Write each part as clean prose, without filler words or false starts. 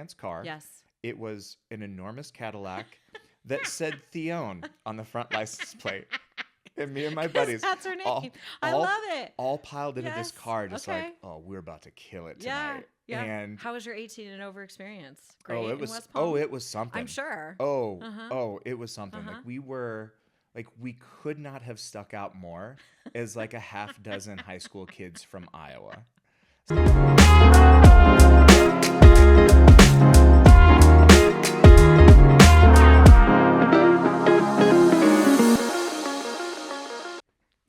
aunt's car. Yes. It was an enormous Cadillac that said Theone on the front license plate. And me and my buddies, that's her name. I love it. All piled into this Yes. car, just Okay. like, oh, we're about to kill it Yeah. tonight. Yeah. And how was your 18 and over experience? Great. it was in West Palm? it was something. I'm sure. It was something. Like we could not have stuck out more as like a half dozen high school kids from Iowa.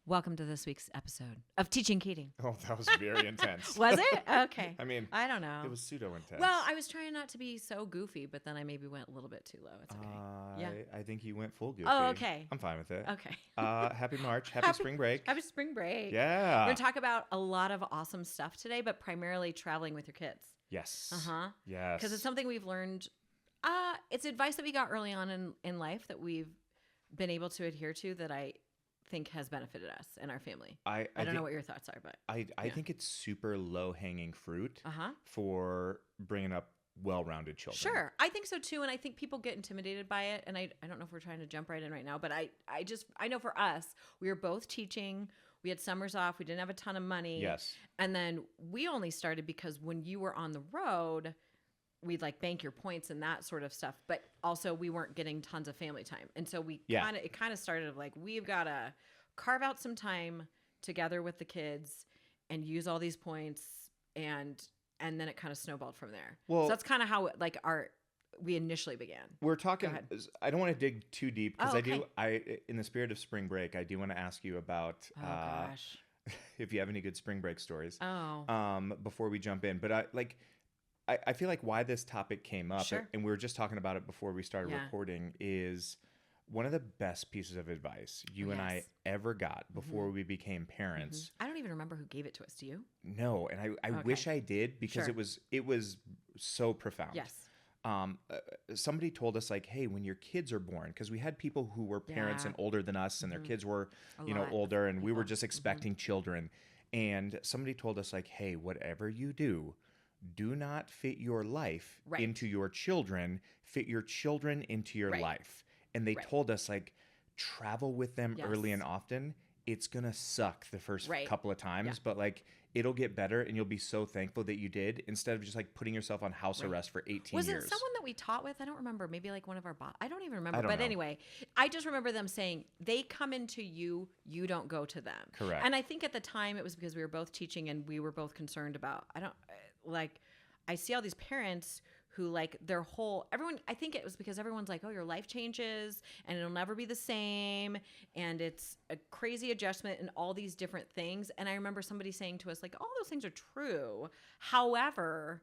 Welcome to this week's episode of Teaching Keating. Oh, that was very intense. Was it? Okay. I mean, I don't know. It was pseudo-intense. Well, I was trying not to be so goofy, but then I maybe went a little bit too low. It's okay. I think you went full goofy. Oh, okay. I'm fine with it. Okay. Happy March. Happy spring break. Happy spring break. Yeah. We're going to talk about a lot of awesome stuff today, but primarily traveling with your kids. Yes. Yes. Because it's something we've learned. It's advice that we got early on in life that we've been able to adhere to that I think has benefited us and our family. I don't know what your thoughts are, but I think it's super low-hanging fruit for bringing up well-rounded children. Sure. I think so too, and I think people get intimidated by it, and I don't know if we're trying to jump right in right now, but I know for us, we were both teaching. We had summers off. We didn't have a ton of money. Yes. And then we only started because when you were on the road, we'd like bank your points and that sort of stuff, but also we weren't getting tons of family time. And so it kind of started of like, we've got to carve out some time together with the kids and use all these points. And then it kind of snowballed from there. Well, so that's kind of how we initially began. We're talking, I don't want to dig too deep because in the spirit of spring break, I do want to ask you about, gosh, if you have any good spring break stories, before we jump in, but I feel like why this topic came up, and we were just talking about it before we started recording, is one of the best pieces of advice you and I ever got before we became parents. I don't even remember who gave it to us. Do you? No, and I wish I did because it was so profound. Yes. Somebody told us like, hey, when your kids are born, because we had people who were parents and older than us, and their kids were older, and we were just expecting children, and somebody told us like, hey, whatever you do not fit your life into your children, fit your children into your life. And they told us like, travel with them early and often. It's going to suck the first couple of times, but like it'll get better and you'll be so thankful that you did, instead of just like putting yourself on house arrest for 18 years. Was it someone that we taught with? I don't remember. Maybe like one of our I don't even remember. But anyway, I just remember them saying they come into you, you don't go to them. Correct. And I think at the time it was because we were both teaching and we were both concerned about, I see all these parents who like I think it was because everyone's like, oh, your life changes and it'll never be the same. And it's a crazy adjustment and all these different things. And I remember somebody saying to us like, all those things are true. However,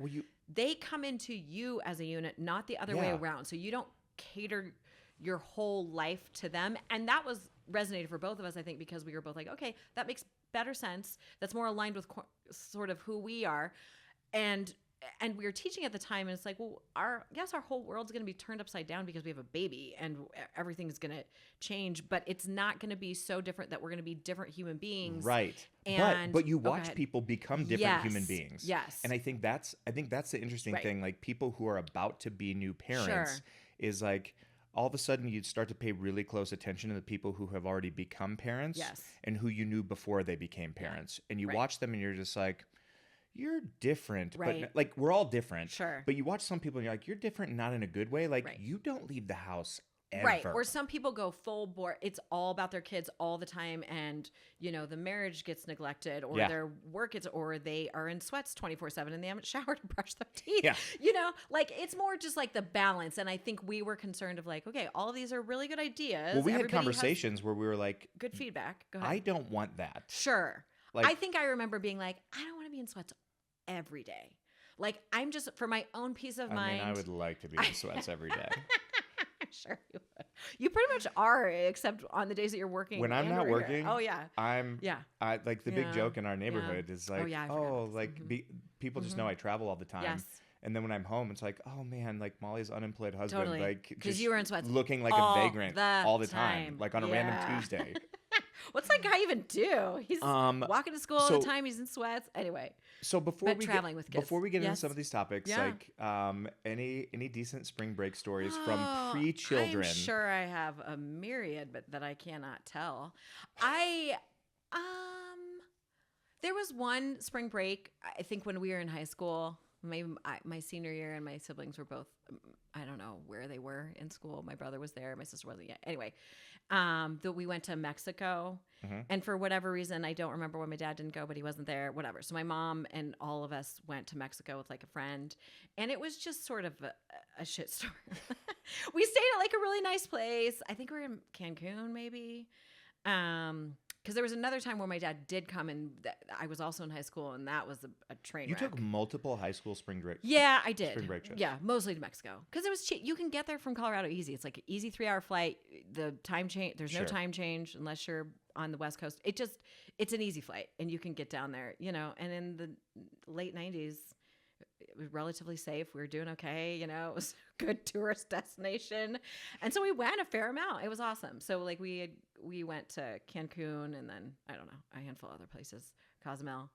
they come into you as a unit, not the other way around. So you don't cater your whole life to them. And that resonated for both of us, I think, because we were both like, okay, that makes better sense. That's more aligned with sort of who we are. And we were teaching at the time, and it's like, well, our whole world's going to be turned upside down because we have a baby and everything's going to change, but it's not going to be so different that we're going to be different human beings. Right. And but you watch people become different human beings. Yes. And I think that's the interesting thing. Like people who are about to be new parents is like, all of a sudden you'd start to pay really close attention to the people who have already become parents and who you knew before they became parents. And you watch them and you're just like, you're different, but like we're all different. Sure. But you watch some people and you're like, you're different, not in a good way. Like you don't leave the house ever. Right. Or some people go full bore. It's all about their kids all the time. And, the marriage gets neglected or their work or they are in sweats 24/7 and they haven't showered and brushed their teeth. Yeah. Like it's more just like the balance. And I think we were concerned of like, okay, all of these are really good ideas. Well, we had conversations where we were like, good feedback. Go ahead. I don't want that. Sure. Like, I think I remember being like, I don't want to be in sweats every day. Like I'm just for my own peace of mind. I would like to be in sweats every day. Sure you would. You pretty much are, except on the days that you're working. When I'm not working, I like the big joke in our neighborhood is like, people just know I travel all the time. Yes. And then when I'm home, it's like, oh man, like Molly's unemployed husband, like because you were in sweats looking like a vagrant all the time, like on a random Tuesday. What's that guy even do? He's walking to school all the time. He's in sweats. Anyway. So before we traveling with kids. Before we get into some of these topics, like any decent spring break stories from pre-children? I'm sure I have a myriad, but that I cannot tell. There was one spring break, I think when we were in high school, maybe my senior year, and my siblings were both, I don't know where they were in school. My brother was there. My sister wasn't yet. Anyway, that we went to Mexico. And for whatever reason, I don't remember why my dad didn't go, but he wasn't there, whatever. So my mom and all of us went to Mexico with like a friend. And it was just sort of a shit storm. We stayed at like a really nice place. I think we were in Cancun maybe. Because there was another time where my dad did come, and I was also in high school, and that was a train wreck. You took multiple high school spring break. Yeah, I did. Spring break trips. Yeah, mostly to Mexico because it was cheap. You can get there from Colorado easy. It's like an easy 3-hour flight. The time change. There's no time change unless you're on the West Coast. It's an easy flight, and you can get down there. And in the late 90s. It was relatively safe. We were doing okay. It was a good tourist destination. And so we went a fair amount. It was awesome. So like we went to Cancun and then, I don't know, a handful of other places, Cozumel.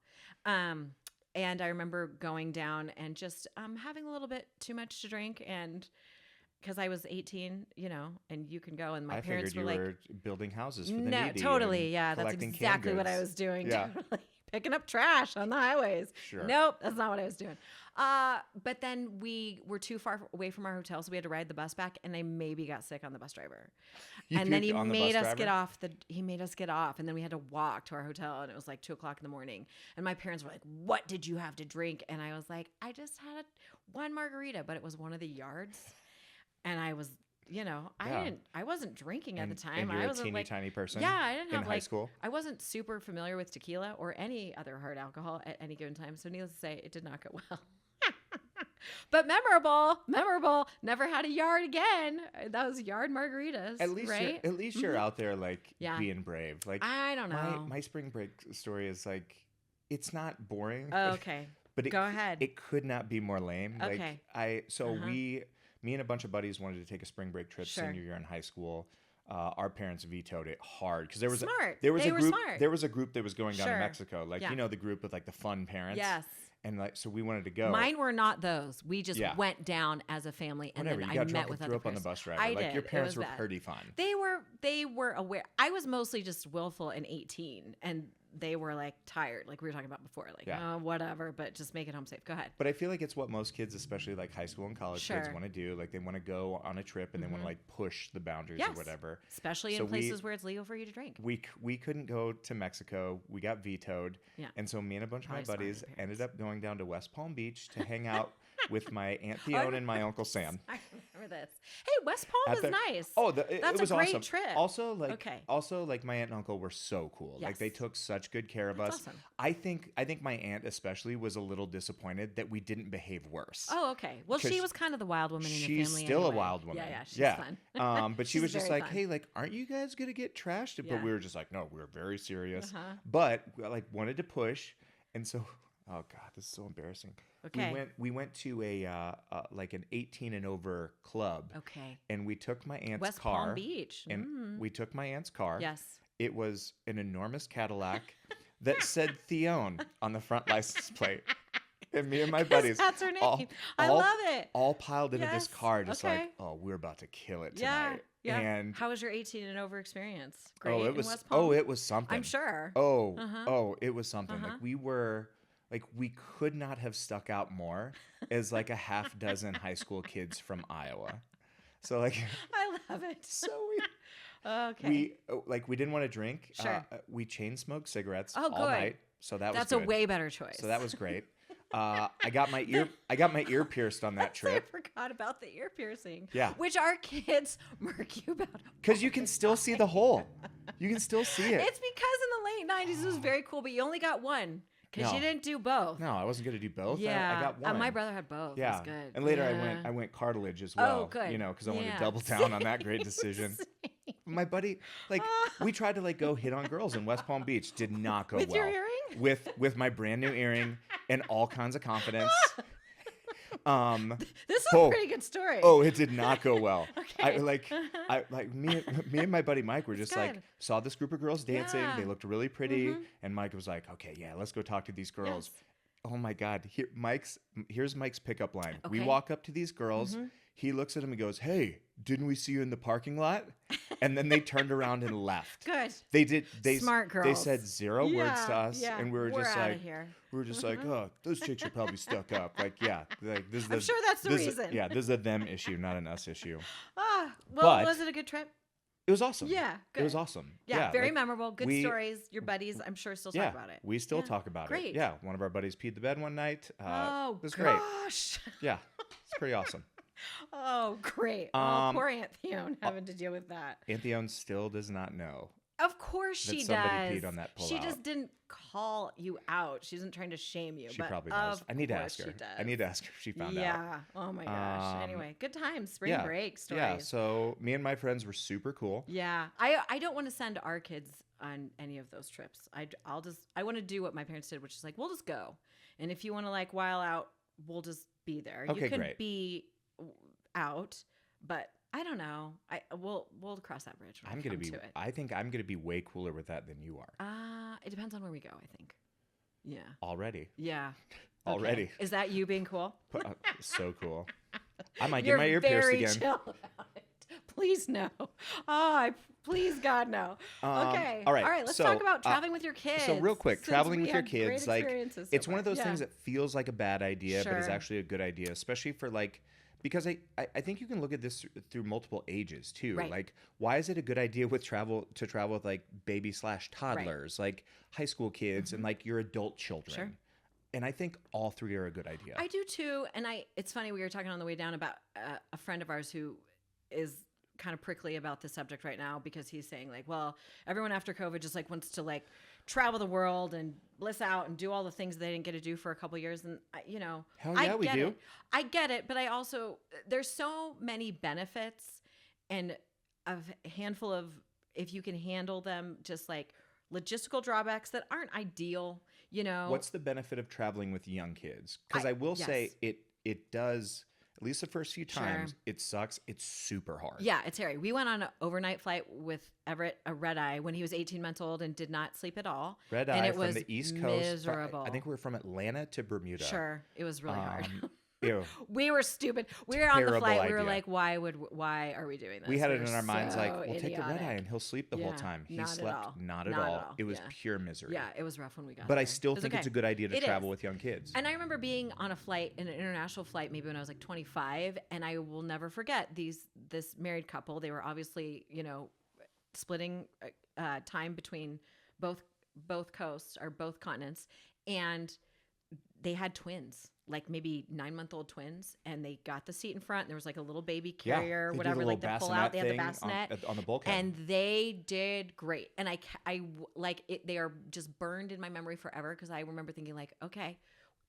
And I remember going down and just having a little bit too much to drink. And because I was 18, and you can go. And my parents were like, were building houses for the no, needy. totally. Yeah, that's exactly what I was doing. Yeah. Totally. Picking up trash on the highways. Sure. Nope, that's not what I was doing. But then we were too far away from our hotel, so we had to ride the bus back, and I maybe got sick on the bus driver. And then he made us get off. He made us get off, and then we had to walk to our hotel, and it was like 2:00 in the morning. And my parents were like, "What did you have to drink?" And I was like, "I just had one margarita, but it was one of the yards." And I was, I wasn't drinking at the time. And you're I was a teeny tiny person. Yeah, I didn't have in high school. I wasn't super familiar with tequila or any other hard alcohol at any given time. So needless to say, it did not go well. But memorable. Never had a yard again. That was yard margaritas. At least you're out there being brave. Like I don't know. My spring break story is like, it's not boring. Oh, okay. But go ahead. It could not be more lame. Okay. Me and a bunch of buddies wanted to take a spring break trip senior year in high school. Our parents vetoed it hard because there was a group that was going down to Mexico, the group with like the fun parents. Yes. And so we wanted to go. Mine were not those. We just went down as a family, and then I met with other threw up on the bus driver. I did. Your parents were pretty fun. They were aware. I was mostly just willful and 18, and they were like tired, like we were talking about before, whatever, but just make it home safe. Go ahead. But I feel like it's what most kids, especially like high school and college kids, want to do. Like they want to go on a trip and they want to like push the boundaries or whatever. Especially in places where it's legal for you to drink. We couldn't go to Mexico. We got vetoed. Yeah. And so me and a bunch of my buddies ended up going down to West Palm Beach to hang out with my Aunt Theone and my Uncle Sam. I remember this. Hey, West Palm is nice. Oh, it was a great trip. Also, my aunt and uncle were so cool. Yes. Like they took such good care of us. Awesome. I think my aunt especially was a little disappointed that we didn't behave worse. Oh, okay. Well, she was kind of the wild woman in the family. She's still a wild woman. Yeah, she's fun. But she was just like, hey, like, aren't you guys gonna get trashed? But we were just like, no, we're very serious. But like wanted to push, and so. Oh God, this is so embarrassing. Okay. We went to a like an 18 and over club. Okay. And we took my aunt's West car. Palm Beach. And we took my aunt's car. Yes. It was an enormous Cadillac that said Theone on the front license plate. And me and my buddies. That's her name. I love it. All piled into this car, just like, oh, we're about to kill it tonight. Yeah. And how was your 18 and over experience? Great. It was. West Palm? Oh, it was something. I'm sure. Oh, it was something. Like we could not have stuck out more as like a half dozen high school kids from Iowa. So like I love it. So we we didn't want to drink. Sure. We chain smoked cigarettes all night. So that's a way better choice. So that was great. I got my ear pierced on that trip. I forgot about the ear piercing. Yeah. Which our kids murk you about. Because you can still see the hole. You can still see it. It's because in the late 90s it was very cool, but you only got one. Because you didn't do both. No, I wasn't going to do both. Yeah. I got one. My brother had both. Yeah. It was good. And later I went cartilage as well. Oh, good. Because I wanted to double down on that great decision. My buddy, we tried to go hit on girls in West Palm Beach. Did not go well. With your earring? With my brand new earring and all kinds of confidence. This is a Oh, pretty good story. oh, it did not go well. Okay. Me and my buddy Mike were just good. like, saw this group of girls dancing. Yeah. They looked really pretty. And Mike was like, okay, yeah, let's go talk to these girls. Yes. Oh my God. Here's Mike's pickup line. We Okay. walk up to these girls. He looks at him and goes, hey, didn't we see you in the parking lot? And then they turned around and left. Good. They did. Smart They girls. said zero words to us, Yeah. and we were just outta like, here. oh, those chicks are probably stuck up. Like, yeah, like this is. I'm sure that's the reason. Yeah, this is a them issue, not an us issue. Well, But- was it a good trip? It was awesome. Yeah, It was good. awesome. Yeah, very like, memorable. Good we- stories. Your buddies, I'm sure, still talk about it. we still Yeah. talk about Great. it. Yeah, one of our buddies peed the bed one night. Oh, it was great. gosh. Yeah, it's pretty awesome. Oh, great. Poor Aunt Theon having to deal with that. Antheon still does not know. Of course that she somebody does. peed on that She pullout. just didn't call you out. She isn't trying to shame you. She but probably knows. of I need to course ask her. she does. I need to ask her if she found out. Yeah. Oh my gosh. Anyway, good times. Spring break stories. Yeah, so me and my friends were super cool. Yeah. I don't want to send our kids on any of those trips. I want to do what my parents did, which is like, we'll just go. And if you want to like while out, we'll just be there. Okay, you can great. be out, but I don't know. We'll cross that bridge when we come to it. I think I'm gonna be way cooler with that than you are. It depends on where we go, I think. Yeah. Already. Yeah. Already. Okay. Is that you being cool? So cool. I might You're get my ear pierced very again. chill about it. Please no. Please God no. Okay. all right, Let's so, talk about traveling with your kids. So real quick, since traveling we with your had great kids, like experiences so it's one of far. those Yeah. things that feels like a bad idea, but is Sure. actually a good idea, especially for like because I think you can look at this through multiple ages too. Right. Like, why is it a good idea to travel with like baby/toddlers, like high school kids, and like your adult children? Sure. And I think all three are a good idea. I do too. And it's funny, we were talking on the way down about a friend of ours who is kind of prickly about the subject right now because he's saying like, well, everyone after COVID just like wants to like travel the world and bliss out and do all the things they didn't get to do for a couple of years. And Hell yeah, we do. I get it. But I also, there's so many benefits and a handful of, if you can handle them, just like logistical drawbacks that aren't ideal, What's the benefit of traveling with young kids? Because I will say it does, at least the first few times, Sure. it sucks. It's super hard. Yeah, it's hairy. We went on an overnight flight with Everett, a red eye, when he was 18 months old and did not sleep at all. Red and eye it from was the East Coast. miserable. I think we were from Atlanta to Bermuda. Sure, it was really hard. Ew. We were stupid. We were on the Terrible flight. We were idea. like, why are we doing this? We had it We're in our minds like, so we'll take the red eye idiotic. and he'll sleep the whole Yeah, time. He not at slept all. not at Not at all. all. It was Yeah. pure misery. Yeah, it was rough when we got But there. I still It was think it's a okay. good idea to It travel is. with young kids. And I remember being on a flight, an international flight, maybe when I was like 25, and I will never forget this married couple. They were obviously, splitting time between both coasts or both continents, and they had twins, like maybe 9-month-old twins, and they got the seat in front. And there was like a little baby carrier, they do whatever, the like the little pull out. They had the bassinet thing bassinet on the bulkhead. and they did great. And I like it. They are just burned in my memory forever because I remember thinking like, okay,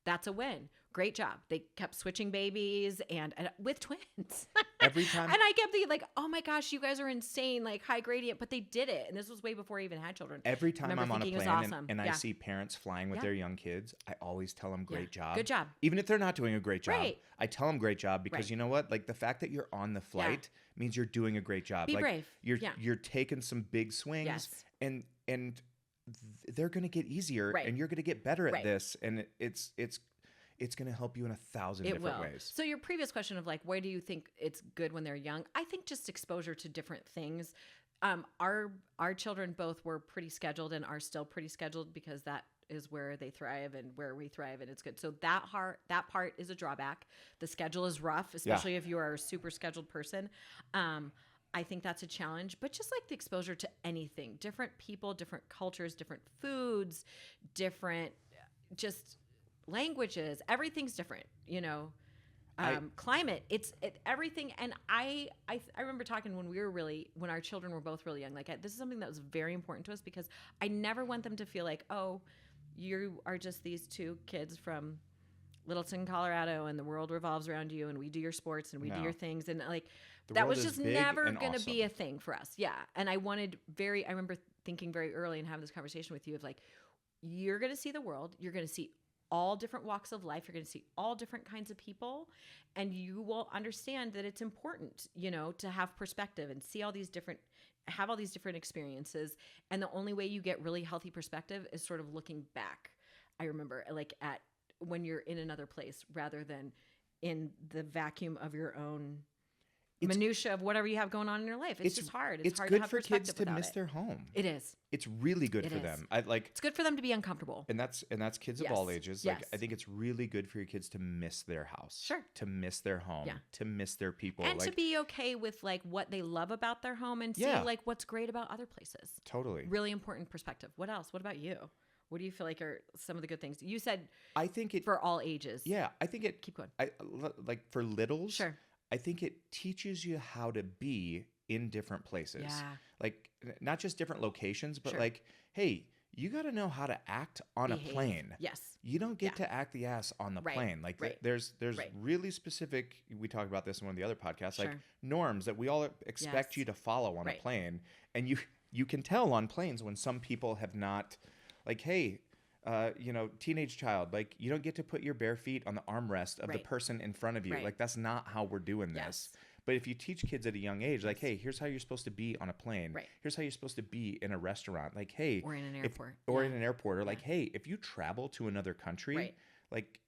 that's a win. Great job. They kept switching babies and with twins. Every time. And I kept thinking like, oh my gosh, you guys are insane, like high gradient, but they did it. And this was way before I even had children. Every time remember I'm on a thinking it plane was awesome. and I Yeah. see parents flying with Yeah. their young kids, I always tell them great job. Good job. Even if they're not doing a great job, Right. I tell them great job because Right. you know what? Like the fact that you're on the flight means you're doing a great job. Be like brave. You're Yeah. you're taking some big swings Yes. and they're going to get easier Right. and you're going to get better at Right. this and it's going to help you in 1,000 It different will. ways. So your previous question of like, why do you think it's good when they're young? I think just exposure to different things. Our children both were pretty scheduled and are still pretty scheduled because that is where they thrive and where we thrive, and it's good. So that part is a drawback. The schedule is rough, especially if you are a super scheduled person. I think that's a challenge, but just like the exposure to anything, different people, different cultures, different foods, different just languages, everything's different, climate, everything. And I remember talking when our children were both really young, like this is something that was very important to us because I never want them to feel like, oh, you are just these two kids from Littleton, Colorado, and the world revolves around you, and we do your sports and we do your things, and like The that world was is just big never and going to be a awesome. thing for us. Yeah, and I remember thinking very early and having this conversation with you of like, you're going to see the world, you're going to see all different walks of life. You're going to see all different kinds of people, and you will understand that it's important, to have perspective and have all these different experiences. And the only way you get really healthy perspective is sort of looking back. I remember like at when you're in another place rather than in the vacuum of your own minutia of whatever you have going on in your life. It's just hard. It's hard good to have for kids to miss it. their home. It is. It's really good for them. It's good for them to be uncomfortable. And that's kids of all ages. Yes. Like I think it's really good for your kids to miss their house. Sure. To miss their home. To miss their people. And to be okay with like what they love about their home and see like what's great about other places. Totally. Really important perspective. What else? What about you? What do you feel like are some of the good things? You said I think it for all ages. Yeah, I think it keep going. Like for littles. Sure. I think it teaches you how to be in different places. Yeah. Like not just different locations, but Sure. like, hey, you got to know how to act on a plane. Yes. You don't get to act the ass on the plane. Like there's really specific, we talked about this in one of the other podcasts, like norms that we all expect you to follow on a plane. And you can tell on planes when some people have not, like, hey, teenage child, like you don't get to put your bare feet on the armrest of the person in front of you. Like that's not how we're doing this. But if you teach kids at a young age, like, hey, here's how you're supposed to be on a plane. Here's how you're supposed to be in a restaurant. Like, hey, or in an airport. In an airport. Or like, hey, if you travel to another country, like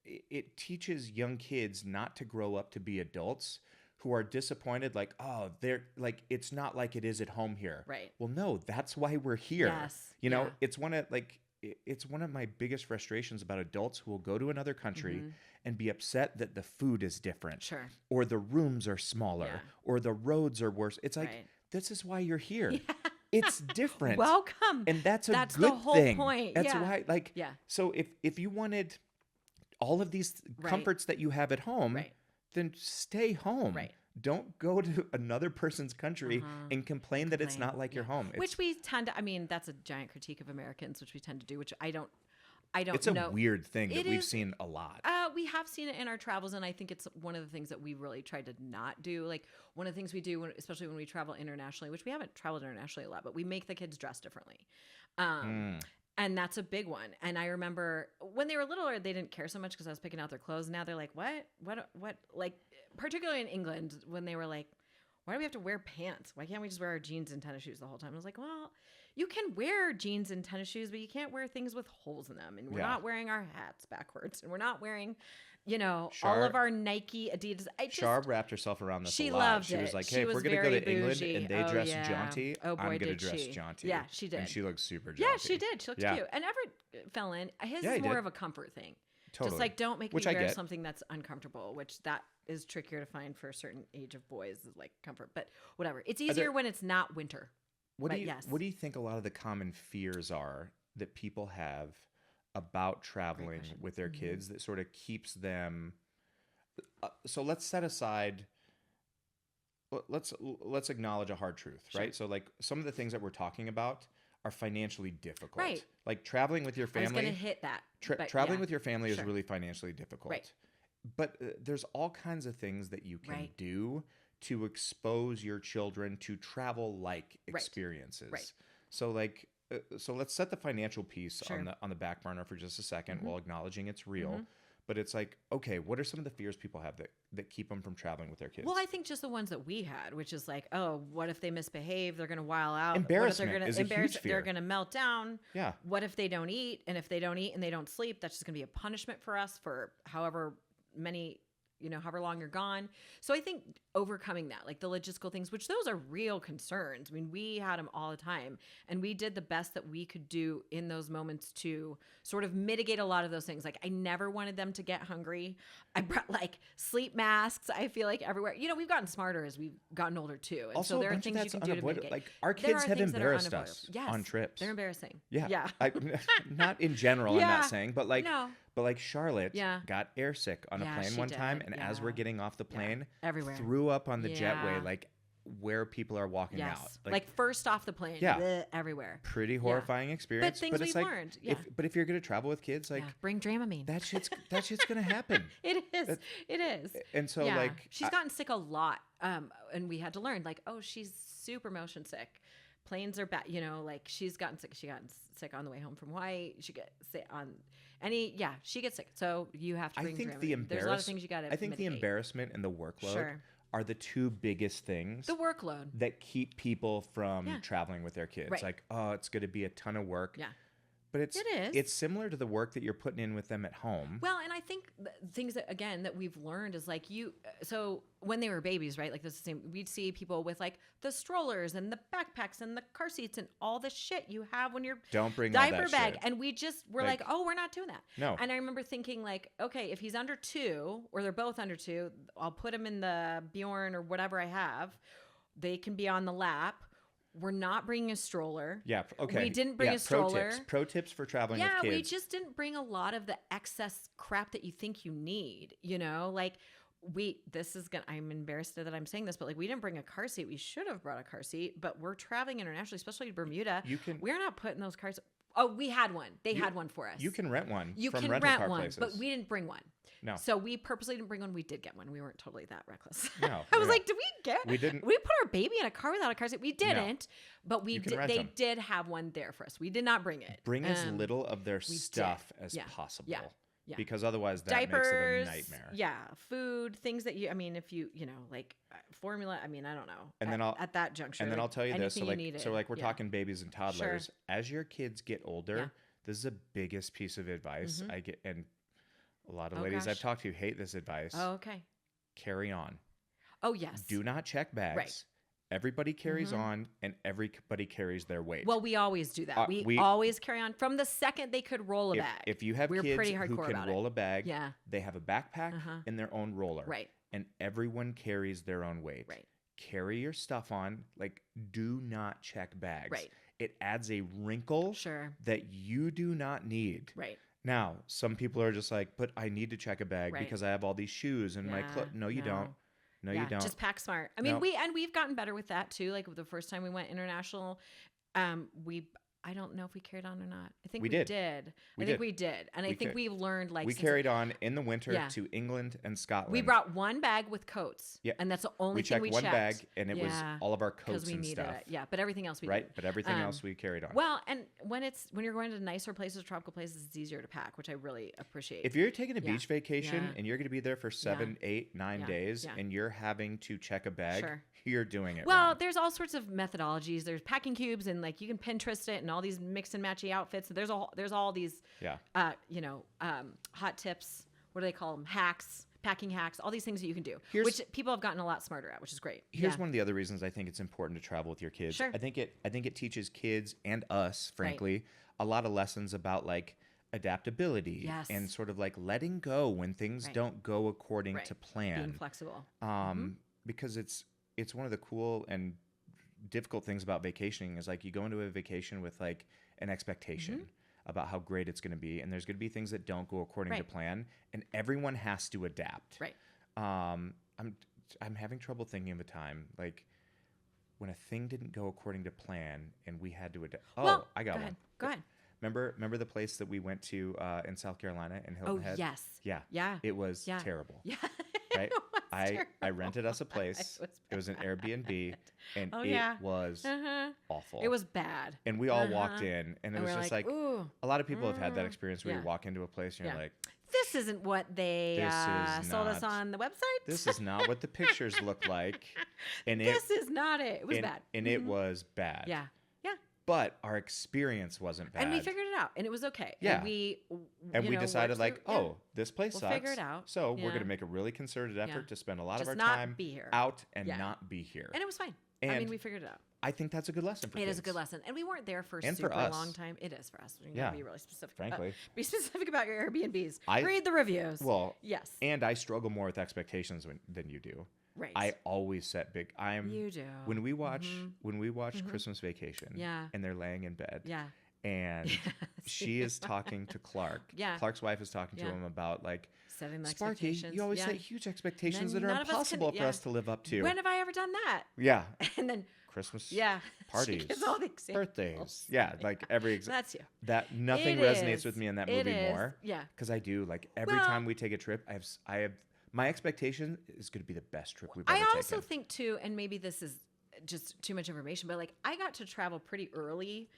it teaches young kids not to grow up to be adults who are disappointed, like, oh, they're like, it's not like it is at home here. Right. Well, no, that's why we're here. Yes. It's one of my biggest frustrations about adults who will go to another country and be upset that the food is different. Sure. Or the rooms are smaller or the roads are worse. It's like, this is why you're here. Yeah. It's different. Welcome. And that's good the whole thing. point. That's why, so if you wanted all of these comforts that you have at home, then stay home. Right. Don't go to another person's country and complain that it's not like your home. Which we tend to, I mean, that's a giant critique of Americans, which we tend to do, which I don't it's know. A weird thing that we've seen a lot. We have seen it in our travels, and I think it's one of the things that we really tried to not do. Like one of the things we do, especially when we travel internationally, which we haven't traveled internationally a lot, but we make the kids dress differently. And that's a big one. And I remember when they were littler, they didn't care so much because I was picking out their clothes. Now they're like, what? Like, particularly in England, when they were like, why do we have to wear pants? Why can't we just wear our jeans and tennis shoes the whole time? I was like, well, you can wear jeans and tennis shoes, but you can't wear things with holes in them. And we're not wearing our hats backwards. And we're not wearing, all of our Nike, Adidas. Sharp wrapped herself around this a lot. Loved she was it. like, hey, if we're going to go to England and they dress jaunty, I'm going to dress jaunty. Yeah, she did. And she looks super jaunty. Yeah, she did. She looked cute. And Everett fell in. His is more of a comfort thing. Totally. Just like, don't make me wear something that's uncomfortable, which that is trickier to find for a certain age of boys, is like comfort. But whatever. It's easier when it's not winter. What do you think a lot of the common fears are that people have about traveling with their kids that sort of keeps them? So let's set aside. Let's acknowledge a hard truth, right? So like some of the things that we're talking about are financially difficult. Right. Like traveling with your family. I was going to hit that. Traveling with your family is really financially difficult. Right. But there's all kinds of things that you can do to expose your children to travel-like experiences. Right. So like, so let's set the financial piece on the back burner for just a second while acknowledging it's real. But it's like, okay, what are some of the fears people have that keep them from traveling with their kids? Well, I think just the ones that we had, which is like, oh, what if they misbehave? They're going to while out. Embarrassment is a huge fear. They're going to melt down. Yeah. What if they don't eat? And if they don't eat and they don't sleep, that's just going to be a punishment for us for however many, however long you're gone. So I think overcoming that, like the logistical things, which those are real concerns. I mean, we had them all the time, and we did the best that we could do in those moments to sort of mitigate a lot of those things. Like I never wanted them to get hungry. I brought like sleep masks. I feel like everywhere, we've gotten smarter as we've gotten older too. And also, so there are things you can do to mitigate. Like our kids have embarrassed us on trips. They're embarrassing. Yeah. Not in general, I'm not saying, but like, But like Charlotte got airsick on a plane one time, and as we're getting off the plane, everywhere threw up on the jetway, like where people are walking out. Like first off the plane, bleh, everywhere. Pretty horrifying experience. But things we've learned. But if you're going to travel with kids, like bring Dramamine. That shit's going to happen. It is. And so like she's gotten sick a lot, and we had to learn like, oh, she's super motion sick. Planes are bad, like she's gotten sick. She got sick on the way home from Hawaii. She got sick She gets sick. So you have to I bring think Dramamine. There's a lot of things you got to I think the mitigate. embarrassment and the workload Sure. are the two biggest things The workload. that keep people from Yeah. traveling with their kids. Right. Like, oh, it's going to be a ton of work. Yeah. But It is. it's similar to the work that you're putting in with them at home. Well, and I think things that, again, that we've learned is like so when they were babies, right? Like this is the same, we'd see people with like the strollers and the backpacks and the car seats and all the shit you have when you're Don't bring all diaper that bag. shit. And we're like, oh, we're not doing that. No. And I remember thinking like, okay, if he's under 2 or they're both under 2, I'll put him in the Bjorn or whatever I have. They can be on the lap. We're not bringing a stroller. Yeah. Okay. We didn't bring a stroller. Pro tips for traveling with kids. We just didn't bring a lot of the excess crap that you think you need, like I'm embarrassed that I'm saying this, but like we didn't bring a car seat. We should have brought a car seat, but we're traveling internationally, especially to Bermuda. We're not putting those cars. Oh, we had one. They had one for us. You can rent one. You from can rental rent car one, places. but we didn't bring one. No. So we purposely didn't bring one. We did get one. We weren't totally that reckless. No. I was like, did we get? We didn't. We put our baby in a car without a car seat. We didn't, but we did. They did have one there for us. We did not bring it. Bring as little of their stuff as possible. Yeah. Yeah. Because otherwise that Diapers, makes it a nightmare. Yeah. Food, things that if you, like formula, I don't know. And then at that juncture. And then I'll tell you this. So like we're yeah. talking babies and toddlers. Sure. As your kids get older, this is the biggest piece of advice I get. And a lot of ladies I've talked to hate this advice. Oh, okay. Carry on. Oh, yes. Do not check bags. Right. Everybody carries on, and everybody carries their weight. Well, we always do that. We always carry on from the second they could roll a bag. If you have kids who can roll a bag, they have a backpack and their own roller. Right. And everyone carries their own weight. Right. Carry your stuff on. Like, do not check bags. Right. It adds a wrinkle that you do not need. Right. Now, some people are just like, but I need to check a bag because I have all these shoes and my clothes. No, you don't. No, you don't. Just pack smart. I mean, we've gotten better with that too. Like the first time we went international, I don't know if we carried on or not. I think we did. I think we did. And I think we've learned we carried on in the winter to England and Scotland. We brought one bag with coats. Yeah. And that's the only thing we checked. We checked one bag and it was all of our coats and stuff. It. Yeah. But everything else we did. But everything else we carried on. Well, and when you're going to nicer places, tropical places, it's easier to pack, which I really appreciate. If you're taking a beach vacation and you're going to be there for 7, 8, 9 days and you're having to check a bag, you're doing it wrong. There's all sorts of methodologies. There's packing cubes and like you can Pinterest it and all these mix and matchy outfits. There's all these hot tips. What do they call them? Hacks, packing hacks, all these things that you can do, which people have gotten a lot smarter at, which is great. Here's one of the other reasons I think it's important to travel with your kids. Sure. I think it teaches kids and us, frankly, a lot of lessons about like adaptability and sort of like letting go when things don't go according to plan. Being flexible. Because it's one of the cool and difficult things about vacationing is like you go into a vacation with like an expectation about how great it's going to be, and there's going to be things that don't go according to plan, and everyone has to adapt. Right. I'm having trouble thinking of a time like when a thing didn't go according to plan and we had to adapt. Oh, I got one. Go ahead. Remember the place that we went to in South Carolina in Hilton Head? Yes. Yeah. Yeah. It was terrible. Yeah. Right? I rented us a place. It was an Airbnb, and it was awful. It was bad. And we all walked in, and it was just like ooh, a lot of people have had that experience where you walk into a place and you're like, this isn't what they sold us on the website. This is not what the pictures look like. And this is not it. It was bad. And it was bad. Yeah. But our experience wasn't bad. And we figured it out, and it was okay. Yeah. And we decided like, this place sucks. We'll figure it out. So we're going to make a really concerted effort to spend a lot of our not time be here. out and not be here. And it was fine. And we figured it out. I think that's a good lesson for kids. It is a good lesson. And we weren't there for and super for us. long time. It is for us. We're going to be really specific. Frankly. Be specific about your Airbnbs. Read the reviews. Well, yes. And I struggle more with expectations than you do. Right. I always set big. You do. When we watch Christmas Vacation. And they're laying in bed. Yeah. And she is talking to Clark. Yeah. Clark's wife is talking to him about like, setting the Sparky, expectations. you always set huge expectations that are impossible for us to live up to. When have I ever done that? Yeah. And then Christmas parties, she gives all the examples. birthdays. Yeah, like every that's you. That nothing resonates with me in that movie more. Yeah. Because I do like every time we take a trip, I have my expectation is going to be the best trip we've ever taken. I also think too, and maybe this is just too much information, but like I got to travel pretty early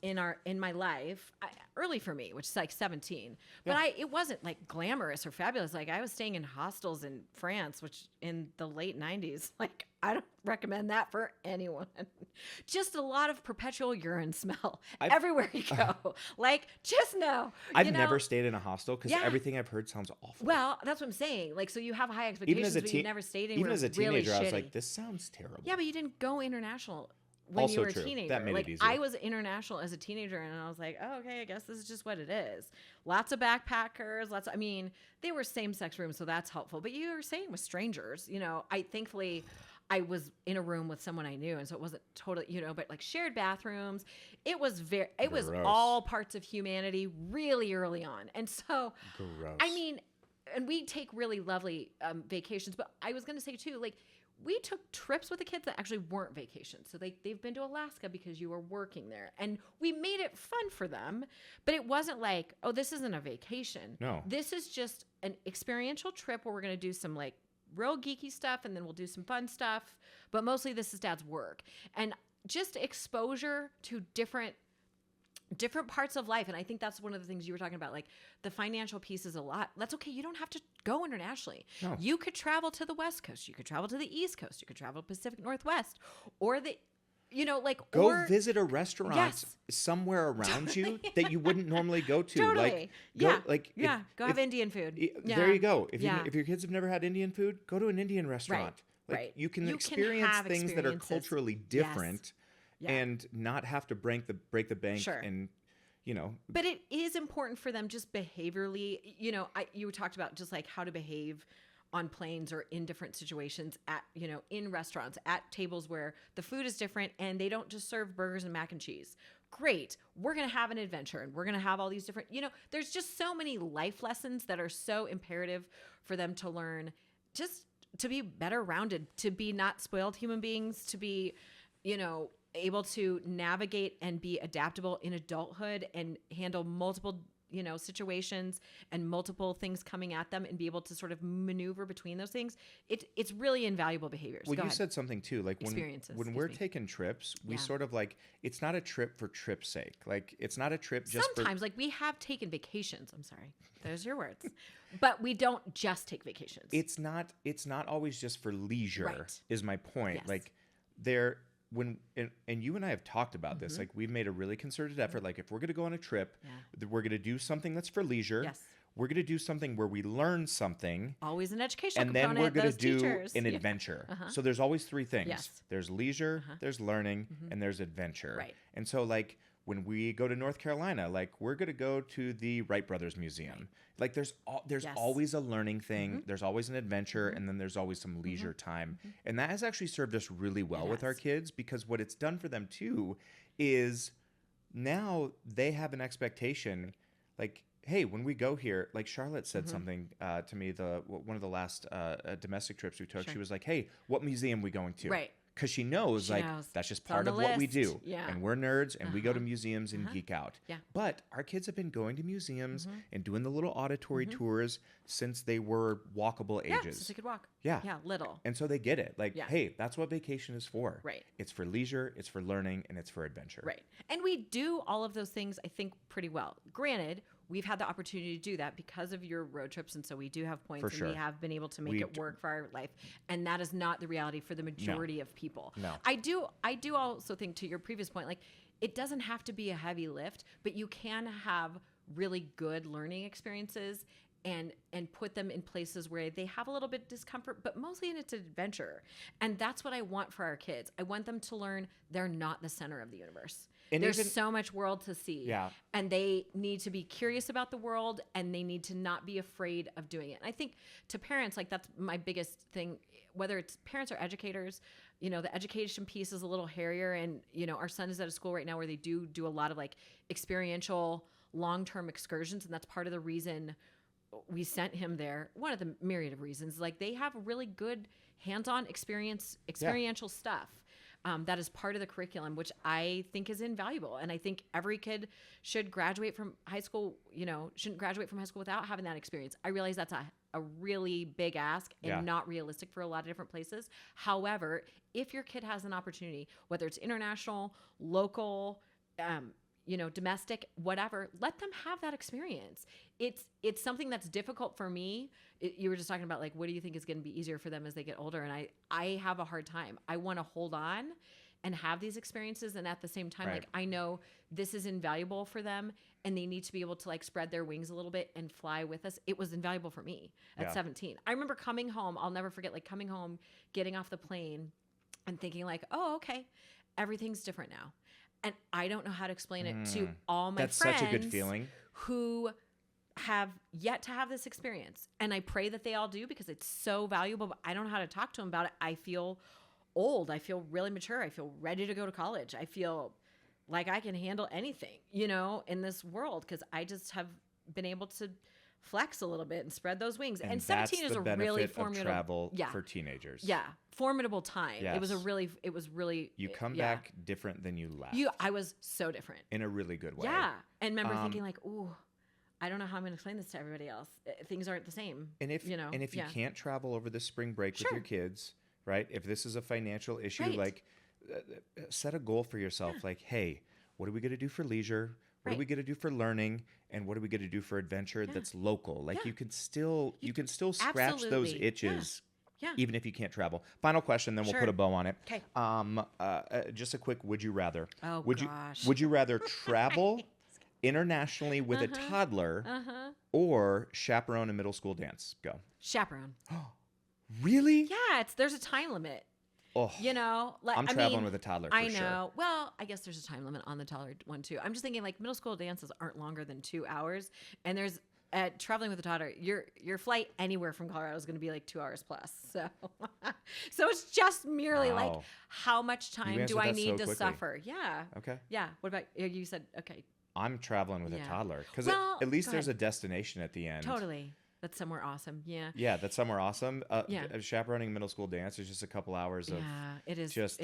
in my life, early for me, which is like 17. But it wasn't like glamorous or fabulous. Like I was staying in hostels in France, which in the late 90s, like I don't recommend that for anyone. Just a lot of perpetual urine smell everywhere you go. Like just know. I've never stayed in a hostel because everything I've heard sounds awful. Well, that's what I'm saying. Like, so you have high expectations, but you never stayed anywhere. Even as a really teenager, shitty. I was like, this sounds terrible. Yeah, but you didn't go international when Also you were true. a teenager. That made like it easier. I was international as a teenager, and I was like, oh, okay, I guess this is just what it is. Lots of backpackers, I mean, they were same-sex rooms, so that's helpful. But you were saying with strangers, thankfully I was in a room with someone I knew, and so it wasn't totally, but like shared bathrooms. It was was all parts of humanity really early on. And so, Gross. I mean, and we take really lovely vacations, but I was going to say too, like, we took trips with the kids that actually weren't vacations. So they've been to Alaska because you were working there. And we made it fun for them. But it wasn't like, oh, this isn't a vacation. No. This is just an experiential trip where we're going to do some like real geeky stuff and then we'll do some fun stuff. But mostly this is Dad's work. And just exposure to different parts of life. And I think that's one of the things you were talking about, like the financial piece is a lot. That's okay. You don't have to go internationally. No. You could travel to the West Coast. You could travel to the East Coast. You could travel to Pacific Northwest or go visit a restaurant somewhere around you that you wouldn't normally go to. Totally. Go have Indian food. There you go. If your kids have never had Indian food, go to an Indian restaurant. Right. You can experience things that are culturally different. Yes. And not have to break the bank. Sure. And but it is important for them just behaviorally. You talked about just like how to behave on planes or in different situations at in restaurants, at tables where the food is different and they don't just serve burgers and mac and cheese. Great, we're gonna have an adventure and we're gonna have all these different there's just so many life lessons that are so imperative for them to learn, just to be better rounded, to be not spoiled human beings, to be able to navigate and be adaptable in adulthood and handle multiple situations and multiple things coming at them and be able to sort of maneuver between those things. It's really invaluable behaviors. Well, you said something too, like when we're taking trips, we sort of like, it's not a trip for trip's sake. Like it's not a trip just sometimes like we have taken vacations. I'm sorry, those are your words. But we don't just take vacations. It's not always just for leisure. Right. Is my point. Yes. Like and you and I have talked about this, like we've made a really concerted effort. Like if we're going to go on a trip, we're going to do something that's for leisure. Yes. We're going to do something where we learn something. Always an educational and then we're going to do teachers. an adventure. So there's always three things. Yes. There's leisure, there's learning, and there's adventure. Right. And so like when we go to North Carolina, like we're going to go to the Wright Brothers Museum. Right. Like there's always a learning thing. There's always an adventure, and then there's always some leisure time. And that has actually served us really well with our kids, because what it's done for them too is now they have an expectation, like, hey, when we go here, like Charlotte said something to me one of the last domestic trips we took. Sure. She was like, hey, what museum we going to? Right. Because she knows that's just part of what we do. Yeah. And we're nerds and we go to museums and geek out. Yeah. But our kids have been going to museums and doing the little auditory tours since they were walkable ages. Yeah, since they could walk. Yeah. Yeah, little. And so they get it. Like, hey, that's what vacation is for. Right. It's for leisure, it's for learning, and it's for adventure. Right. And we do all of those things, I think, pretty well. Granted, we've had the opportunity to do that because of your road trips, and so we do have points, and we have been able to make it work for our life. And that is not the reality for the majority of people. No. I do also think, to your previous point, like it doesn't have to be a heavy lift, but you can have really good learning experiences and put them in places where they have a little bit of discomfort, but mostly in its adventure. And that's what I want for our kids. I want them to learn they're not the center of the universe. And there's so much world to see. Yeah. And they need to be curious about the world, and they need to not be afraid of doing it. And I think to parents, like that's my biggest thing, whether it's parents or educators, the education piece is a little hairier. And, our son is at a school right now where they do a lot of like experiential long-term excursions. And that's part of the reason we sent him there. One of the myriad of reasons, like they have really good hands-on experiential stuff. That is part of the curriculum, which I think is invaluable. And I think every kid should graduate from high school, shouldn't graduate from high school without having that experience. I realize that's a really big ask and not realistic for a lot of different places. However, if your kid has an opportunity, whether it's international, local, domestic, whatever, let them have that experience. It's something that's difficult for me. You were just talking about like, what do you think is going to be easier for them as they get older? And I have a hard time. I want to hold on and have these experiences. And at the same time, like, I know this is invaluable for them and they need to be able to like spread their wings a little bit and fly with us. It was invaluable for me at 17. I remember coming home. I'll never forget, like, coming home, getting off the plane and thinking like, oh, okay, everything's different now. And I don't know how to explain it to all my friends. That's such a good feeling. Who have yet to have this experience. And I pray that they all do because it's so valuable, but I don't know how to talk to them about it. I feel old. I feel really mature. I feel ready to go to college. I feel like I can handle anything, in this world, because I just have been able to flex a little bit and spread those wings. And 17 is a really formidable travel for teenagers. Yeah. Formidable time. Yes. It was really, you come back different than you left. I was so different. In a really good way. Yeah. And remember thinking like, ooh, I don't know how I'm going to explain this to everybody else. Things aren't the same. And if you can't travel over the spring break with your kids, right? If this is a financial issue, like set a goal for yourself. Like, hey, what are we going to do for leisure? What are we going to do for learning? And what are we going to do for adventure that's local? Like you can still scratch those itches. Yeah. Even if you can't travel. Final question, then we'll put a bow on it. Okay. Just a quick would you rather. Oh, gosh. Would you rather travel internationally with a toddler or chaperone a middle school dance? Go. Chaperone. Really? Yeah, there's a time limit. Oh, I'm traveling with a toddler for I know. Sure. Well, I guess there's a time limit on the toddler one too. I'm just thinking like middle school dances aren't longer than 2 hours, and there's traveling with a toddler, your flight anywhere from Colorado is going to be like 2 hours plus. So, so it's just merely like how much time do I need to suffer? Yeah. Okay. Yeah. What about you? Said okay. I'm traveling with a toddler because at least there's a destination at the end. Totally. That's somewhere awesome. Yeah. Yeah, that's somewhere awesome. Chaperoning middle school dance is just a couple hours of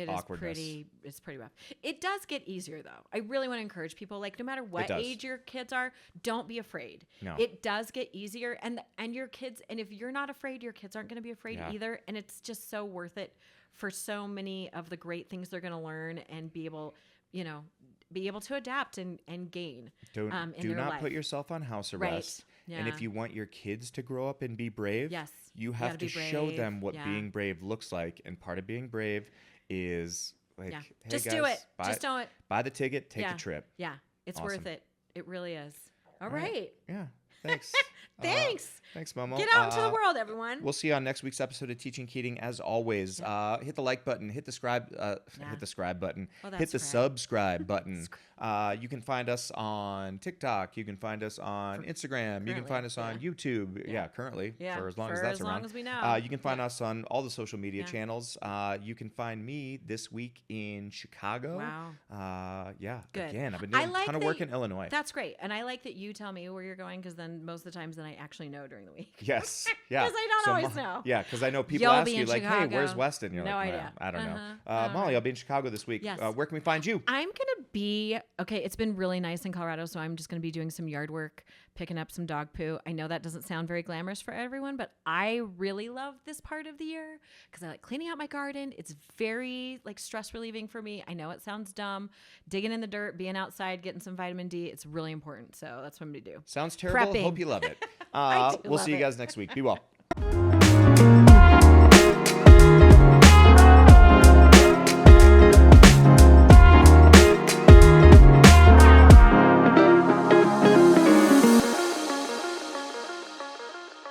awkwardness. It's pretty rough. It does get easier though. I really want to encourage people, like no matter what age your kids are, don't be afraid. No. It does get easier, and your kids, and if you're not afraid, your kids aren't going to be afraid either, and it's just so worth it for so many of the great things they're going to learn and be able to adapt and gain. Do not put yourself on house arrest. Right. Yeah. And if you want your kids to grow up and be brave, you have to show them what being brave looks like. And part of being brave is like, hey just guys, do it. Just do it. Buy the ticket, take the trip. Yeah, it's worth it. It really is. All right. Yeah. Thanks. Thanks, Momo. Get out into the world, everyone. We'll see you on next week's episode of Teaching Keating. As always, hit the like button, hit the subscribe button, hit the subscribe button. You can find us on TikTok. You can find us on Instagram. You can find us on YouTube. Currently, for as long as that's around. As we know. You can find us on all the social media channels. You can find me this week in Chicago. Wow. Good. Again, I've been doing a ton of work in Illinois. That's great. And I like that you tell me where you're going, because then most of the times then I actually know during the week. Yes. Yeah. Because I don't always know. Yeah, because I know people ask you like, hey, where's Weston? You're no like, idea. I don't know. Molly, I'll be in Chicago this week. Yes. Where can we find you? I'm going to be, it's been really nice in Colorado, so I'm just going to be doing some yard work, picking up some dog poo. I know that doesn't sound very glamorous for everyone, but I really love this part of the year because I like cleaning out my garden. It's very like stress relieving for me. I know it sounds dumb. Digging in the dirt, being outside, getting some vitamin D. It's really important. So that's what I'm going to do. Sounds terrible. Prepping. Hope you love it. We'll see you guys next week. Be well.